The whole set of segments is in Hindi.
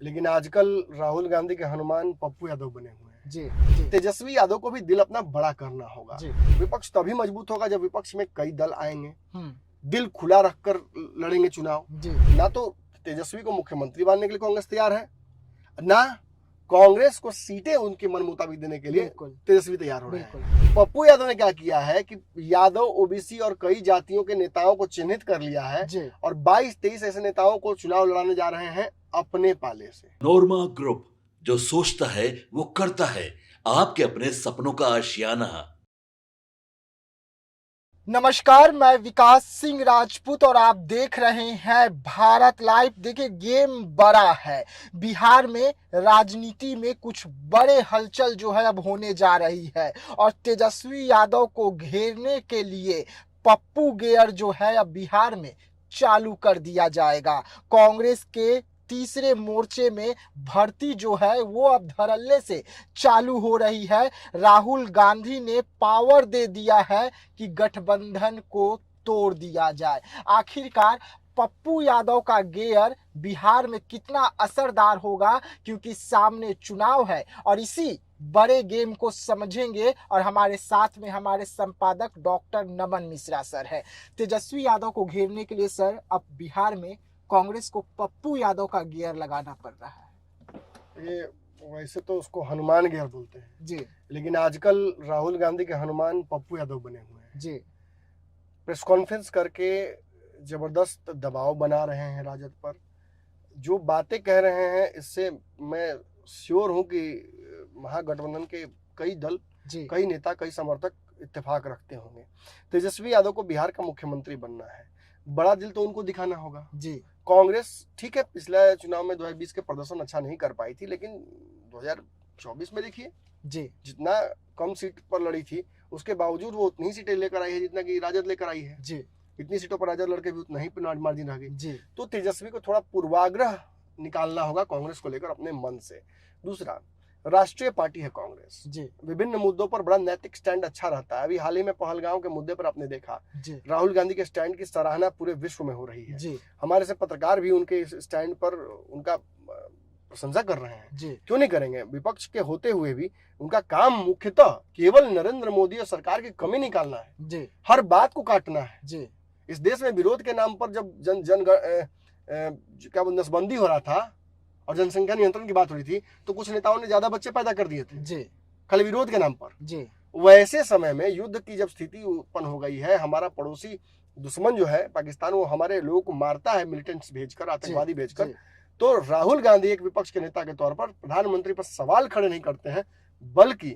लेकिन आजकल राहुल गांधी के हनुमान पप्पू यादव बने हुए हैं। जी। तेजस्वी यादव को भी दिल अपना बड़ा करना होगा। जी। विपक्ष तभी मजबूत होगा जब विपक्ष में कई दल आएंगे, हम्म। दिल खुला रखकर लड़ेंगे चुनाव। जी। ना तो तेजस्वी को मुख्यमंत्री बनने के लिए कांग्रेस तैयार है, ना कांग्रेस को सीटें उनके मन मुताबिक देने के लिए बिल्कुल तेजस्वी तैयार हो रहे हैं। बिल्कुल। पप्पू यादव ने क्या किया है कि यादव ओबीसी और कई जातियों के नेताओं को चिन्हित कर लिया है जी। और 22-23 ऐसे नेताओं को चुनाव लड़ाने जा रहे हैं अपने पाले से। नोरमा ग्रुप, जो सोचता है वो करता है। आपके अपने सपनों का आशियाना। नमस्कार, मैं विकास सिंह राजपूत और आप देख रहे हैं भारत लाइव। देखिए, गेम बड़ा है। बिहार में राजनीति में कुछ बड़े हलचल जो है अब होने जा रही है और तेजस्वी यादव को घेरने के लिए पप्पू गेयर जो है अब बिहार में चालू कर दिया जाएगा। कांग्रेस के तीसरे मोर्चे में भर्ती जो है वो अब धड़ल्ले से चालू हो रही है। राहुल गांधी ने पावर दे दिया है कि गठबंधन को तोड़ दिया जाए। आखिरकार पप्पू यादव का गेयर बिहार में कितना असरदार होगा, क्योंकि सामने चुनाव है और इसी बड़े गेम को समझेंगे। और हमारे साथ में हमारे संपादक डॉक्टर नमन मिश्रा सर है। तेजस्वी यादव को घेरने के लिए सर अब बिहार में कांग्रेस को पप्पू यादव का गियर लगाना पड़ रहा है। ये वैसे तो उसको हनुमान गियर बोलते हैं जी। लेकिन आजकल राहुल गांधी के हनुमान पप्पू यादव बने हुए हैं। जी। प्रेस कॉन्फ्रेंस करके जबरदस्त दबाव बना रहे हैं राजद पर। जो बातें कह रहे हैं इससे मैं श्योर हूं कि महागठबंधन के कई दल, कई नेता, कई समर्थक इत्तेफाक रखते होंगे। तेजस्वी यादव को बिहार का मुख्यमंत्री बनना है, बड़ा दिल तो उनको दिखाना होगा। जी। कांग्रेस ठीक है, पिछले चुनाव में 2020 के प्रदर्शन अच्छा नहीं कर पाई थी, लेकिन 2024 में देखिए जी, जितना कम सीट पर लड़ी थी उसके बावजूद वो उतनी सीटें लेकर आई है जितना कि राजद लेकर आई है। जी। इतनी सीटों पर राजद लड़के भी उतना ही मार्जिन रह गई। जी। तो तेजस्वी को थोड़ा पूर्वाग्रह निकालना होगा कांग्रेस को लेकर अपने मन से। दूसरा, राष्ट्रीय पार्टी है कांग्रेस, जी। विभिन्न मुद्दों पर बड़ा नैतिक स्टैंड अच्छा रहता है। अभी हाल ही में पहलगांव के मुद्दे पर आपने देखा जी। राहुल गांधी के स्टैंड की सराहना पूरे विश्व में हो रही है। जी। हमारे से पत्रकार भी उनके इस स्टैंड पर उनका प्रशंसा कर रहे हैं। जी। क्यों नहीं करेंगे? विपक्ष के होते हुए भी उनका काम मुख्यतः केवल नरेंद्र मोदी और सरकार की कमी निकालना है। जी। हर बात को काटना है। जी। इस देश में विरोध के नाम पर जब क्या नसबंदी हो रहा था और जनसंख्या नियंत्रण की बात हो रही थी तो कुछ नेताओं ने ज्यादा बच्चे पैदा कर दिए थे जी। खाली विरोध के नाम पर। जी। वैसे समय में युद्ध की जब स्थिति उत्पन्न हो गई है, हमारा पड़ोसी दुश्मन जो है पाकिस्तान, वो हमारे लोगों को मारता है मिलिटेंट्स भेजकर, आतंकवादी भेजकर, तो राहुल गांधी एक विपक्ष के नेता के तौर पर प्रधानमंत्री पर सवाल खड़े नहीं करते हैं, बल्कि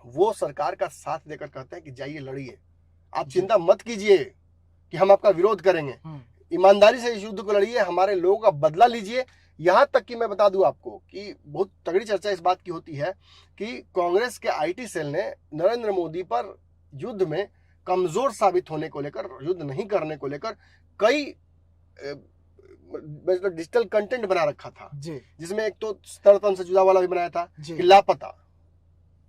वो सरकार का साथ देकर कहते हैं कि जाइए लड़िए, आप चिंता मत कीजिए कि हम आपका विरोध करेंगे, ईमानदारी से इस युद्ध को लड़िए, हमारे लोगों का बदला लीजिए। यहां तक कि मैं बता दूं आपको कि बहुत तगड़ी चर्चा इस बात की होती है कि कांग्रेस के आईटी सेल ने नरेंद्र मोदी पर युद्ध में कमजोर साबित होने को लेकर, युद्ध नहीं करने को लेकर कई डिजिटल कंटेंट बना रखा था, जिसमें एक तो तन से जुदा वाला भी बनाया था कि लापता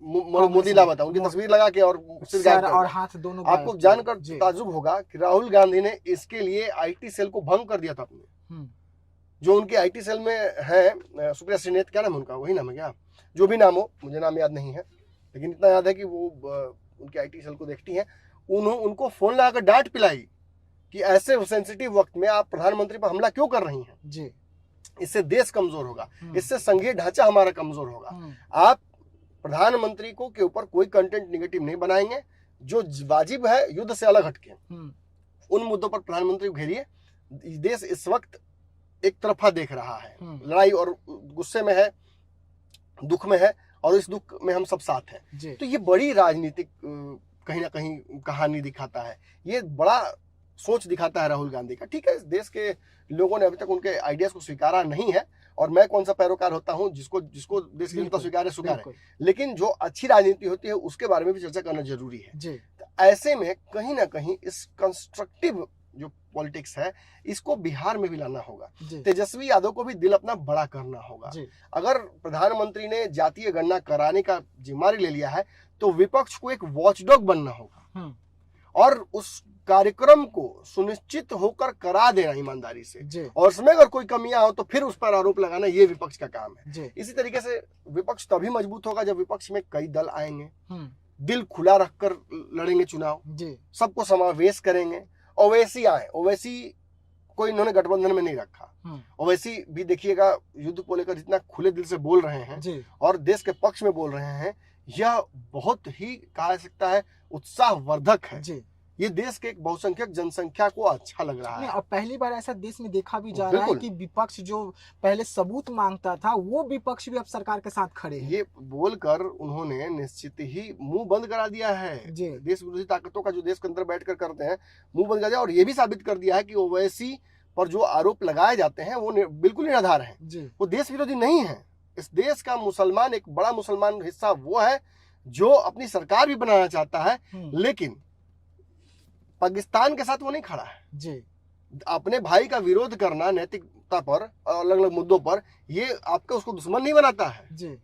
मोदी लापता, उनकी तस्वीर लगा के और सर और हाथ दोनों। आपको जानकर ताज्जुब होगा कि राहुल गांधी ने इसके लिए आईटी सेल को भंग कर दिया था अपने। जो उनके आईटी सेल में है, सुप्रिया श्रीनेत, क्या नाम है उनका, वही नाम है क्या, जो भी नाम हो, मुझे नाम याद नहीं है, लेकिन इतना याद है कि वो उनके आईटी सेल को देखती हैं। उनको फोन लगाकर डांट पिलाई कि ऐसे सेंसिटिव वक्त में आप प्रधानमंत्री पर हमला क्यों कर रही हैं जी, इससे देश कमजोर होगा, इससे संघीय ढांचा हमारा कमजोर होगा। आप प्रधानमंत्री को के ऊपर कोई कंटेंट निगेटिव नहीं बनाएंगे, जो वाजिब है युद्ध से अलग हटके उन मुद्दों पर प्रधानमंत्री को घेरिए। देश इस वक्त एक तरफा देख रहा है, लड़ाई और गुस्से में है, दुख में है, और इस दुख में हम सब साथ हैं। तो ये बड़ी राजनीतिक कहीं ना कहीं कहानी दिखाता है, ये बड़ा सोच दिखाता है राहुल गांधी का। ठीक है, इस देश के लोगों ने अभी तक उनके आइडियाज को स्वीकारा नहीं है, और मैं कौन सा पैरोकार होता हूं जिसको देश की जनता स्वीकार है, लेकिन जो अच्छी राजनीति होती है उसके बारे में भी चर्चा करना जरूरी है। तो ऐसे में कहीं ना कहीं इस कंस्ट्रक्टिव जो पॉलिटिक्स है इसको बिहार में भी लाना होगा। तेजस्वी यादव को भी दिल अपना बड़ा करना होगा। अगर प्रधानमंत्री ने जातीय गणना कराने का जिम्मेदारी ले लिया है तो विपक्ष को एक वॉचडॉग बनना होगा, और उस कार्यक्रम को सुनिश्चित होकर करा देना ईमानदारी से, जी और उसमें अगर कोई कमियां हो तो फिर उस पर आरोप लगाना, ये विपक्ष का काम है। जी इसी तरीके से विपक्ष तभी मजबूत होगा जब विपक्ष में कई दल आएंगे, हम्म दिल खुला रखकर लड़ेंगे चुनाव, जी सबको समावेश करेंगे। ओवैसी आए, ओवैसी कोई इन्होंने गठबंधन में नहीं रखा, ओवैसी भी देखिएगा युद्ध को लेकर जितना खुले दिल से बोल रहे हैं जी और देश के पक्ष में बोल रहे हैं, यह बहुत ही कहा जा सकता है उत्साहवर्धक है। जी ये देश के एक बहुसंख्यक जनसंख्या को अच्छा लग रहा नहीं, है। और पहली बार ऐसा देश में देखा भी जा रहा है बिल्कुल। कि विपक्ष जो पहले सबूत मांगता था वो विपक्ष भी अब सरकार के साथ खड़े हैं। ये बोलकर उन्होंने निश्चित ही मुंह बंद करा दिया है जी देश विरोधी ताकतों का, जो देश के अंदर बैठकर करते हैं, मुंह बंद कर दिया। और ये भी साबित कर दिया है कि ओवैसी पर जो आरोप लगाए जाते हैं वो बिल्कुल निराधार हैं, जी वो देश विरोधी नहीं है। इस देश का मुसलमान, एक बड़ा मुसलमान हिस्सा वो है जो अपनी सरकार भी बनाना चाहता है, लेकिन पाकिस्तान के साथ वो नहीं खड़ा है। जी अपने भाई का विरोध करना नैतिकता पर, अलग अलग मुद्दों पर, ये आपका उसको दुश्मन नहीं बनाता है, जी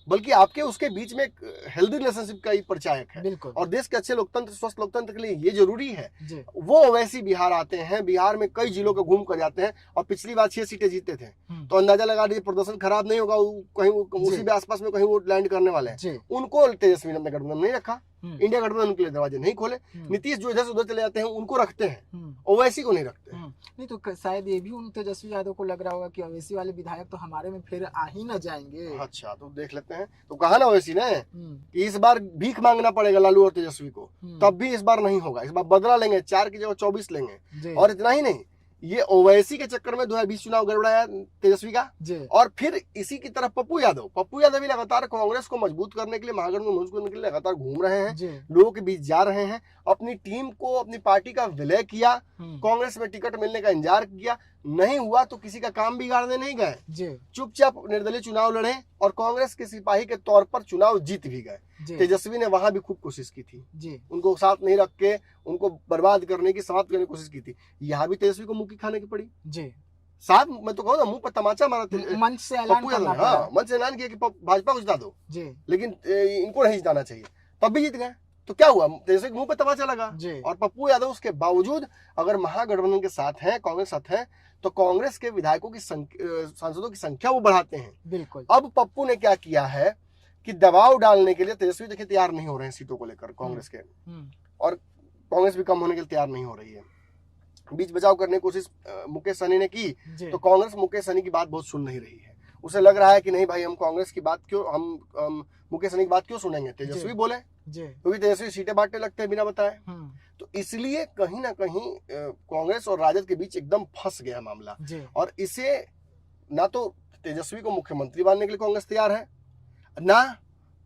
बल्कि आपके उसके बीच में एक हेल्दी रिलेशनशिप का ही परिचायक है। बिल्कुल। और देश के अच्छे लोकतंत्र, स्वस्थ लोकतंत्र के लिए ये जरूरी है। जी वो ओवैसी बिहार आते हैं, बिहार में कई जिलों को घूम कर जाते हैं, और पिछली बार 6 सीटें जीते थे, तो अंदाजा लगा दीजिए प्रदर्शन खराब नहीं होगा, कहीं उसी के आसपास में कहीं वो लैंड करने वाले हैं। जी उनको तेजस्वी ने अपने गठबंधन नहीं रखा, इंडिया गठबंधन उनके लिए दरवाजे नहीं खोले। हम्म। नीतीश जो इधर से उधर चले जाते हैं उनको रखते हैं, हम्म। ओवैसी को नहीं रखते। नहीं तो शायद ये भी उन तेजस्वी यादव को लग रहा होगा कि ओवैसी वाले विधायक तो हमारे में फिर आ ही न जाएंगे। अच्छा, तो देख लेते हैं। तो कहा ना ओवैसी ने हम्म, कि इस बार भीख मांगना पड़ेगा लालू और तेजस्वी को, हम्म, तब भी इस बार नहीं होगा। इस बार बदला लेंगे, 4 की जगह 24 लेंगे। जी और इतना ही नहीं, ये ओवैसी के चक्कर में 2020 चुनाव गड़बड़ाया तेजस्वी का। जी और फिर इसी की तरफ पप्पू यादव भी लगातार कांग्रेस को मजबूत करने के लिए, महागठबंधन को मजबूत करने के लिए लगातार घूम रहे हैं, जी लोगों के बीच जा रहे हैं, अपनी टीम को, अपनी पार्टी का विलय किया, हम्म, कांग्रेस में टिकट मिलने का इंतजार किया, नहीं हुआ तो किसी का काम बिगाड़ने नहीं गए, जी चुपचाप निर्दलीय चुनाव लड़े और कांग्रेस के सिपाही के तौर पर चुनाव जीत भी गए। जी तेजस्वी ने वहां भी खूब कोशिश की थी, जी उनको साथ नहीं रख के उनको बर्बाद करने की, समाप्त करने की कोशिश की थी। यहाँ भी तेजस्वी को मुंह की खाने की पड़ी। जी साहब मैं तो कहूँ ना, मुंह पर तमाचा मारा मंच से ऐलान पप्पू यादव करना ने। पड़ा। हाँ, मंच से ऐलान किया कि भाजपा को जिता दो, जी लेकिन इनको नहीं जिताना चाहिए, तब भी जीत गए। तो क्या हुआ, तेजस्वी के मुंह पे तमाचा लगा। जी और पप्पू यादव उसके बावजूद अगर महागठबंधन के साथ हैं, कांग्रेस साथ है, तो कांग्रेस के विधायकों की सांसदों की संख्या वो बढ़ाते हैं। बिल्कुल। अब पप्पू ने क्या किया है कि दबाव डालने के लिए, तेजस्वी देखिए तैयार नहीं हो रहे हैं सीटों को लेकर कांग्रेस के, और कांग्रेस भी कम होने के लिए तैयार नहीं हो रही है। बीच बचाव करने की कोशिश मुकेश सहनी ने की, जी तो कांग्रेस मुकेश सहनी की बात बहुत सुन नहीं रही है। उसे लग रहा है कि नहीं भाई, हम कांग्रेस की बात क्यों, हम मुकेश सहनी की बात क्यों सुनेंगे, तेजस्वी बोले, जी क्योंकि तेजस्वी सीटें बांटने लगते हैं बिना बताए। तो इसलिए कहीं ना कहीं कांग्रेस और राजद के बीच एकदम फंस गया मामला। जी और इसे ना तो तेजस्वी को मुख्यमंत्री बनने के लिए कांग्रेस तैयार है, ना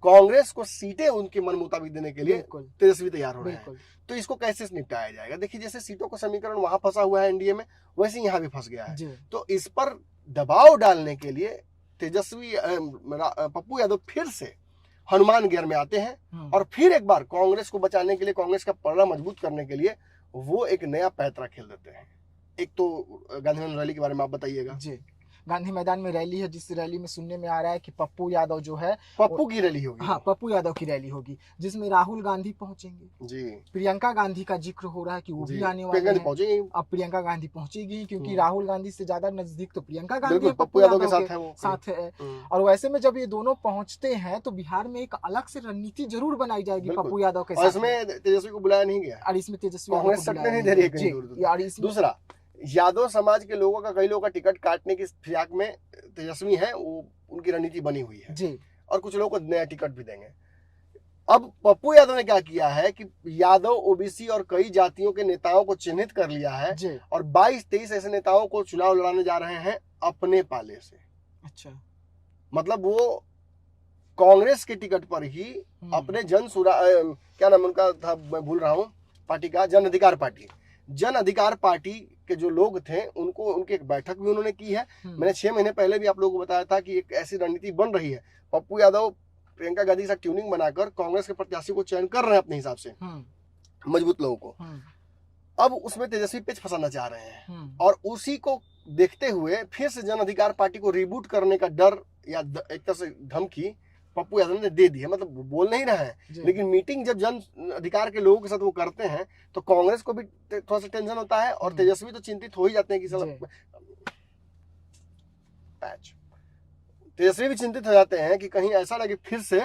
कांग्रेस को सीटें उनके मन मुताबिक देने के लिए बिल्कुल तेजस्वी तैयार हो रहे हैं। बिल्कुल। तो इसको कैसे निपटाया जाएगा? देखिए, जैसे सीटों का समीकरण वहां फंसा हुआ है एनडीए में, वैसे यहाँ भी फंस गया है। जी तो इस पर दबाव डालने के लिए तेजस्वी पप्पू यादव फिर से हनुमान गियर में आते हैं, और फिर एक बार कांग्रेस को बचाने के लिए, कांग्रेस का पलड़ा मजबूत करने के लिए वो एक नया पैंतरा खेल देते हैं। एक तो गांधी मैदान रैली के बारे में आप बताइएगा। जी गांधी मैदान में रैली है, जिस रैली में सुनने में आ रहा है कि पप्पू यादव जो है, पप्पू की रैली होगी। हाँ पप्पू यादव की रैली होगी, जिसमें राहुल गांधी पहुंचेंगे, जी, प्रियंका गांधी का जिक्र हो रहा है कि वो जी, भी आने वाले प्रियंका हैं। जी पहुंचेंगी। अब प्रियंका गांधी पहुंचेगी, क्योंकि हम्म। राहुल गांधी से ज्यादा नजदीक तो प्रियंका गांधी बिल्कुल है, पप्पू यादव के साथ है वो। साथ है। हम्म। और वैसे में जब ये दोनों पहुंचते हैं तो बिहार में एक अलग से रणनीति जरूर बनाई जाएगी बिल्कुल। पप्पू यादव के और साथ में। इसमें तेजस्वी को बुलाया नहीं गया, और इसमें तेजस्वी यादव कांग्रेस को सटने बुलाया नहीं दे रही है गया। कहीं जी, दूर दूर। और इसमें दूसरा, यादव समाज के लोगों का, कई लोगों का टिकट काटने की फिराक में तेजस्वी है, वो उनकी रणनीति बनी हुई है, जी और कुछ लोगों को नया टिकट भी देंगे। अब पप्पू यादव ने क्या किया है कि यादव, ओबीसी और कई जातियों के नेताओं को चिन्हित कर लिया है, जी और 22-23 ऐसे नेताओं को चुनाव लड़ाने जा रहे हैं अपने पाले से। अच्छा। मतलब वो कांग्रेस के टिकट पर ही अपने क्या नाम उनका था, मैं भूल रहा हूँ, पार्टी का, जन अधिकार पार्टी के जो लोग थे, उनको, उनकी एक बैठक भी उन्होंने की है। मैंने 6 महीने पहले भी आप लोगों को बताया था कि एक ऐसी रणनीति बन रही है। पप्पू यादव प्रियंका गांधी के साथ ट्यूनिंग बनाकर कांग्रेस के प्रत्याशी को चयन कर रहे हैं अपने हिसाब से, मजबूत लोगों को। अब उसमें तेजस्वी पेच फंसाना चाह रहे हैं, और उसी को देखते हुए फिर से जन अधिकार पार्टी को रिबूट करने का डर या एक तरह से धमकी पप्पू यादव ने दे दी है, मतलब बोल नहीं रहे हैं, लेकिन मीटिंग जब जन अधिकार के लोगों के साथ वो करते हैं तो कांग्रेस को भी थोड़ा सा टेंशन होता है और तेजस्वी तो चिंतित हो ही जाते हैं कि तेजस्वी भी चिंतित हो जाते हैं कि कहीं ऐसा लगे फिर से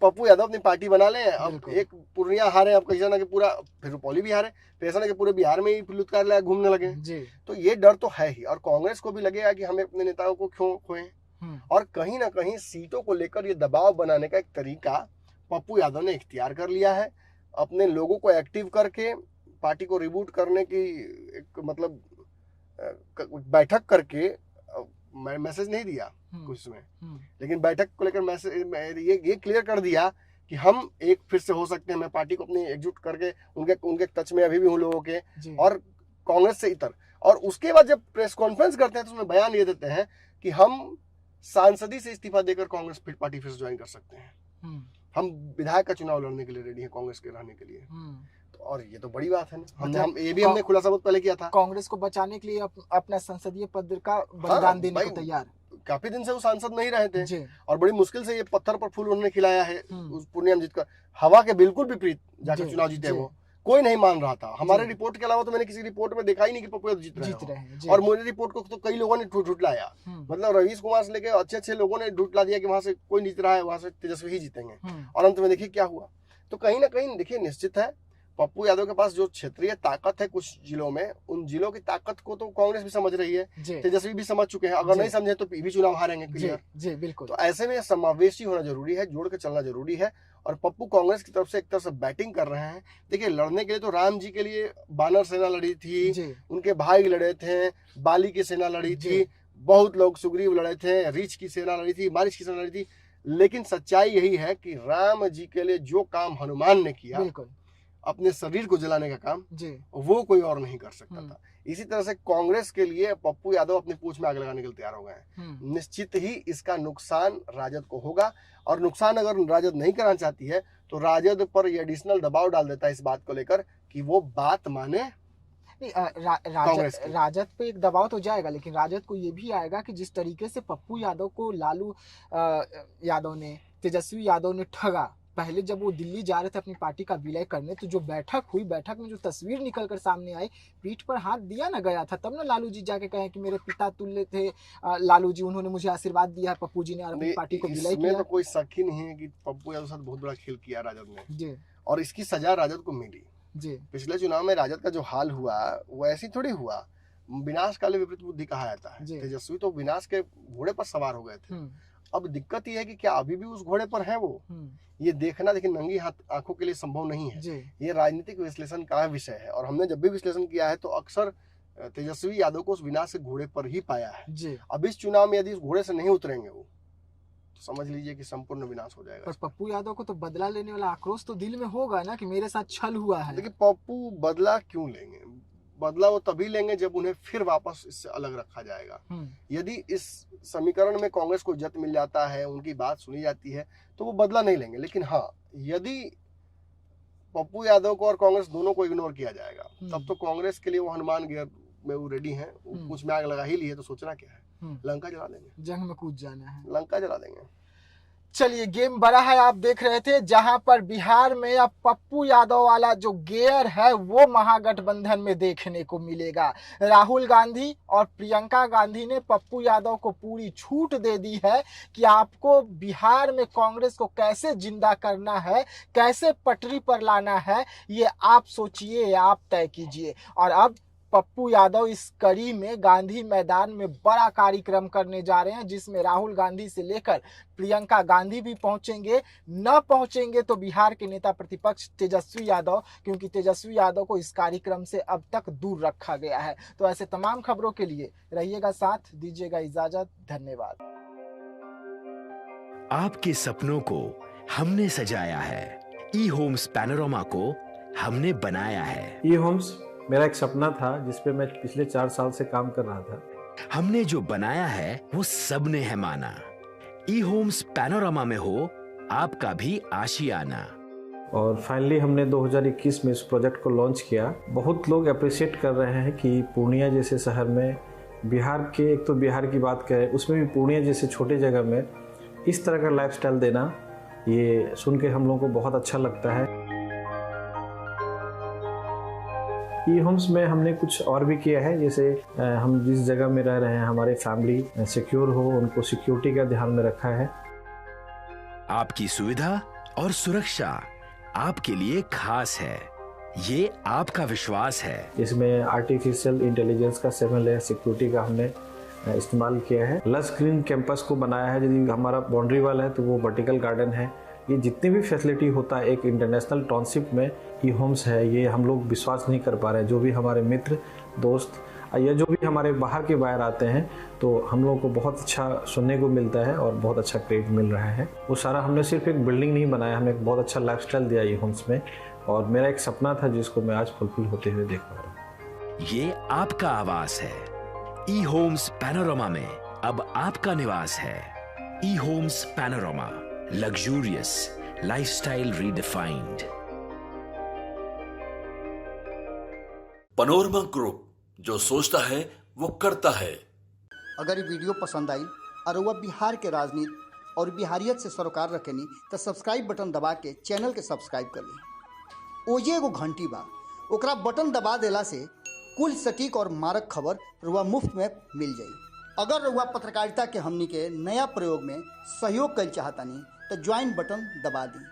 पप्पू यादव अपनी पार्टी बना ले। अब एक पूर्णिया हारे, अब कहीं ना कि पूरा फिर रुपौली भी हारे, फिर ऐसा ना कि पूरे बिहार में ही लुट कार्यालय घूमने लगे तो ये डर तो है ही। और कांग्रेस को भी लगेगा कि हमें अपने नेताओं को क्यों खोएं, और कहीं ना कहीं सीटों को लेकर ये दबाव बनाने का एक तरीका पप्पू यादव ने इख्तियार कर लिया है। अपने लोगों को एक्टिव करके पार्टी को रिबूट करने की एक मतलब बैठक करके मैसेज नहीं दिया कुछ में, लेकिन बैठक को लेकर मैसेज ये क्लियर कर दिया कि हम एक फिर से हो सकते हैं। मैं पार्टी को अपनी एकजुट करके उनके टच में अभी भी हूँ लोगों के और कांग्रेस से इतर। और उसके बाद जब प्रेस कॉन्फ्रेंस करते हैं तो उसमें बयान ये देते हैं कि हम सांसदी से इस्तीफा देकर कांग्रेस पार्टी फिर से ज्वाइन कर सकते हैं, हम विधायक का चुनाव लड़ने के लिए रेडी हैं कांग्रेस के रहने के लिए। और ये तो बड़ी बात है ना, हमने खुलासा बहुत पहले किया था, कांग्रेस को बचाने के लिए अपना संसदीय पद का बलिदान देने को तैयार। काफी दिन से वो सांसद नहीं रहे थे और बड़ी मुश्किल से ये पत्थर पर फूल उन्होंने खिलाया है उस पूर्णिया में जीतकर। हवा के बिल्कुल विपरीत जाकर चुनाव जीते, वो कोई नहीं मान रहा था। हमारे रिपोर्ट के अलावा तो मैंने किसी रिपोर्ट में देखा ही नहीं कि पप्पू यादव जीत रहे हैं। और मेरी रिपोर्ट को तो कई लोगों ने झुठलाया, मतलब रवीश कुमार से लेकर अच्छे लोगों ने झुठला दिया कि वहां से कोई जीत रहा है, वहां से तेजस्वी ही जीतेंगे। और अंत में देखिए क्या हुआ। तो कहीं ना कहीं देखिए निश्चित है पप्पू यादव के पास जो क्षेत्रीय ताकत है कुछ जिलों में, उन जिलों की ताकत को तो कांग्रेस भी समझ रही है, तेजस्वी भी समझ चुके हैं। अगर नहीं समझे तो भी चुनाव हारेंगे क्लियर। बिल्कुल। तो ऐसे में समावेशी होना जरूरी है, जोड़ के चलना जरूरी है। और पप्पू कांग्रेस की तरफ से एक तरफ से बैटिंग कर रहे हैं। देखिए लड़ने के लिए तो राम जी के लिए बानर सेना लड़ी थी, उनके भाई लड़े थे, बाली की सेना लड़ी थी, बहुत लोग सुग्रीव लड़े थे, रीछ की सेना लड़ी थी, मारिच की सेना लड़ी थी। लेकिन सच्चाई यही है कि राम जी के लिए जो काम हनुमान ने किया, अपने शरीर को जलाने का काम, वो कोई और नहीं कर सकता था। इसी तरह से कांग्रेस के लिए पप्पू यादव अपनी पूंछ में आग लगाने के लिए तैयार हो गए हैं। निश्चित ही इसका नुकसान राजद को होगा, और नुकसान अगर राजद नहीं करना चाहती है तो राजद पर ये एडिशनल दबाव डाल देता है इस बात को लेकर कि वो बात माने। राजद पे एक दबाव तो जाएगा, लेकिन राजद को ये भी आएगा कि जिस तरीके से पप्पू यादव को लालू यादव ने, तेजस्वी यादव ने ठगा। पहले जब वो दिल्ली जा रहे थे अपनी पार्टी का विलय करने, तो जो बैठक हुई, बैठक में जो तस्वीर निकल कर सामने आई, पीठ पर हाथ दिया ना गया था, तब ना लालू जी जाके कहे कि मेरे पिता तुल्य थे लालू जी, उन्होंने मुझे आशीर्वाद दिया है पप्पू जी ने, और अपनी पार्टी को विलय किया। तो कोई शक ही नहीं है कि पप्पू यादव साथ बहुत बड़ा खेल किया राजद ने, और इसकी सजा राजद को मिली। पिछले चुनाव में राजद का जो हाल हुआ वो ऐसी थोड़ी हुआ, विनाश काले विपरीत बुद्धि कहा जाता है। तेजस्वी तो विनाश के घोड़े पर सवार हो गए थे। अब दिक्कत ये है कि क्या अभी भी उस घोड़े पर है वो, ये देखना लेकिन नंगी आंखों के लिए संभव नहीं है। ये राजनीतिक विश्लेषण का विषय है, और हमने जब भी विश्लेषण किया है तो अक्सर तेजस्वी यादव को उस विनाश के घोड़े पर ही पाया है। अब इस चुनाव में यदि उस घोड़े से नहीं उतरेंगे वो, तो समझ लीजिए कि संपूर्ण विनाश हो जाएगा। पर पप्पू यादव को तो बदला लेने वाला आक्रोश तो दिल में होगा ना कि मेरे साथ छल हुआ है। देखिए पप्पू बदला क्यों लेंगे, बदला वो तभी लेंगे जब उन्हें फिर वापस इससे अलग रखा जाएगा। यदि इस समीकरण में कांग्रेस को जत मिल जाता है, उनकी बात सुनी जाती है, तो वो बदला नहीं लेंगे। लेकिन हाँ, यदि पप्पू यादव को और कांग्रेस दोनों को इग्नोर किया जाएगा, तब तो कांग्रेस के लिए वो हनुमान गियर में वो रेडी है। कुछ में आग लगा ही ली है तो सोचना क्या है, लंका जला देंगे, जंग में कूद जाना है, लंका जला देंगे। चलिए, गेम बड़ा है, आप देख रहे थे, जहां पर बिहार में अब पप्पू यादव वाला जो गेयर है वो महागठबंधन में देखने को मिलेगा। राहुल गांधी और प्रियंका गांधी ने पप्पू यादव को पूरी छूट दे दी है कि आपको बिहार में कांग्रेस को कैसे जिंदा करना है, कैसे पटरी पर लाना है, ये आप सोचिए, आप तय कीजिए। और अब पप्पू यादव इस कड़ी में गांधी मैदान में बड़ा कार्यक्रम करने जा रहे हैं, जिसमें राहुल गांधी से लेकर प्रियंका गांधी भी पहुंचेंगे। न पहुंचेंगे तो बिहार के नेता प्रतिपक्ष तेजस्वी यादव, क्योंकि तेजस्वी यादव को इस कार्यक्रम से अब तक दूर रखा गया है। तो ऐसे तमाम खबरों के लिए रहिएगा साथ, दीजिएगा इजाजत, धन्यवाद। आपके सपनों को हमने सजाया है, ई होम्स पैनोरमा को हमने बनाया है। ई होम्स मेरा एक सपना था जिसपे मैं पिछले 4 साल से काम कर रहा था। हमने जो बनाया है वो सबने है माना। ई होम्स पैनोरमा में हो आपका भी आशियाना। और फाइनली हमने 2021 में इस प्रोजेक्ट को लॉन्च किया। बहुत लोग अप्रिशिएट कर रहे हैं कि पूर्णिया जैसे शहर में, बिहार के, एक तो बिहार की बात करें उसमें भी पूर्णिया जैसे छोटे जगह में इस तरह का लाइफस्टाइल देना, ये सुन के हम लोगों को बहुत अच्छा लगता है। ई होम्स में हमने कुछ और भी किया है, जैसे हम जिस जगह में रह रहे हैं हमारी फैमिली सिक्योर हो, उनको सिक्योरिटी का ध्यान में रखा है। आपकी सुविधा और सुरक्षा आपके लिए खास है, ये आपका विश्वास है। इसमें आर्टिफिशियल इंटेलिजेंस का 7 लेयर सिक्योरिटी का हमने इस्तेमाल किया है। लस ग्रीन कैंपस को बनाया है, यदि हमारा बाउंड्री वाल है तो वो वर्टिकल गार्डन है। ये जितनी भी फैसिलिटी होता है एक इंटरनेशनल टाउनशिप में, ई होम्स है, ये हम लोग विश्वास नहीं कर पा रहे हैं। जो भी हमारे मित्र दोस्त या जो भी हमारे बाहर के बाहर आते हैं तो हम लोगों को बहुत अच्छा सुनने को मिलता है और बहुत अच्छा क्रेडिट मिल रहा है। वो सारा हमने सिर्फ एक बिल्डिंग नहीं बनाया, हमें एक बहुत अच्छा लाइफस्टाइल दिया ई होम्स में, और मेरा एक सपना था जिसको मैं आज फुलफिल होते हुए देख पा रहा हूँ। ये आपका आवास है। ई होम्स पैनोरामा में अब आपका निवास है। E Homes Panorama, luxurious lifestyle redefined. Panorama group, जो सोचता है वो करता है। अगर ये वीडियो पसंद आई और वह बिहार के राजनीति और बिहारियत से सरोकार रखेनी तो सब्सक्राइब बटन दबा के चैनल के सब्सक्राइब कर ली। ओजे एगो घंटी बा, ओकरा बटन दबा देला से कुल सटीक और मारक खबर रुआ मुफ्त में मिल जाई। अगर रुआ पत्रकारिता के हमनी के नया प्रयोग में सहयोग कर चाहतानी तो ज्वाइन बटन दबा दी।